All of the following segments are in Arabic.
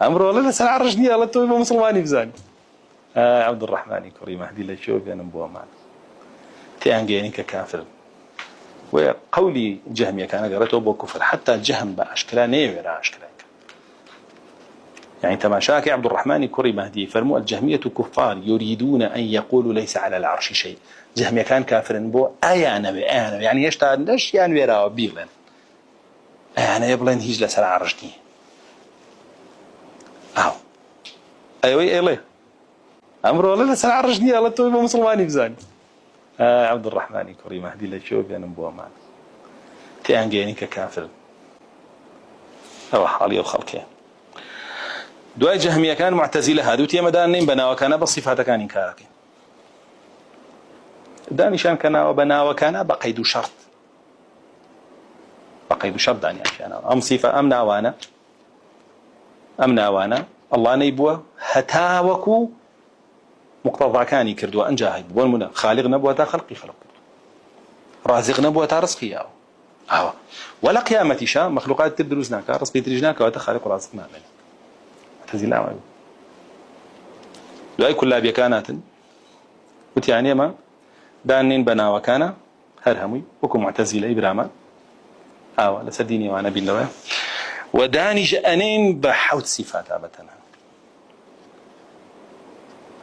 أمر والله لسه عرجني الله توي مسلماني بزاني عبد الرحمن كوري مهدي لا شوف أنا بوا معنا تيانجيني ككافر وقولي جهمية كان قرأته بكفر حتى الجهم بأشكال نيويرا أشكال يعني تماشاك عبد الرحمن كوري مهدي فرموا الجهمية كفار يريدون أن يقولوا ليس على العرش شيء جهمية كان كافر بو أنا يعني يشتغل ليش يعني ويرا بيلن أنا يبلن هيج لسر عرجني أيوة إيه أمر والله لسه عرجني الله توي مسلماني بزاني عبد الرحمن كوري مهدي لا شوف أنا بوا معنا تيانجيني ككافر أو حالي وخلقه دواء جهمية كان معتزلة هذا وتي مدان بنا وكان بصفات كان إنكارك داني شان كان وبنا وكان بقيد شرط داني عشان أم صفة أم ناوانا الله نيبوه هتاوكو مقتضى كاني كردوا أنجاهي والمنا خالق نبوة تا خلقي خلق رازق نبوة تا رزقي ولا قيامة شاء مخلوقات تدرسناك رزقي ترجناك وتخالق رازق نعمل معتزلة ما لأي كلها بيكانات وتعني ما دانين بنا وكان هرهمي وكم معتزلة إبراما لسديني وأنا بالله وداني جأنين بحوت صفات أبتنا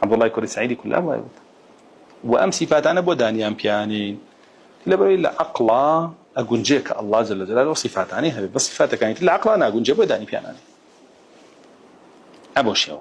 عبد الله كوري سعيدي كلها ما يقول وأم صفات أنا بوداني أم بيانين إلا عقلا أقول جيك الله جل جلاله وصفات عنه بس صفاتك يعني إلا عقلا أنا أقول جيك بوداني بياناني أبو شيو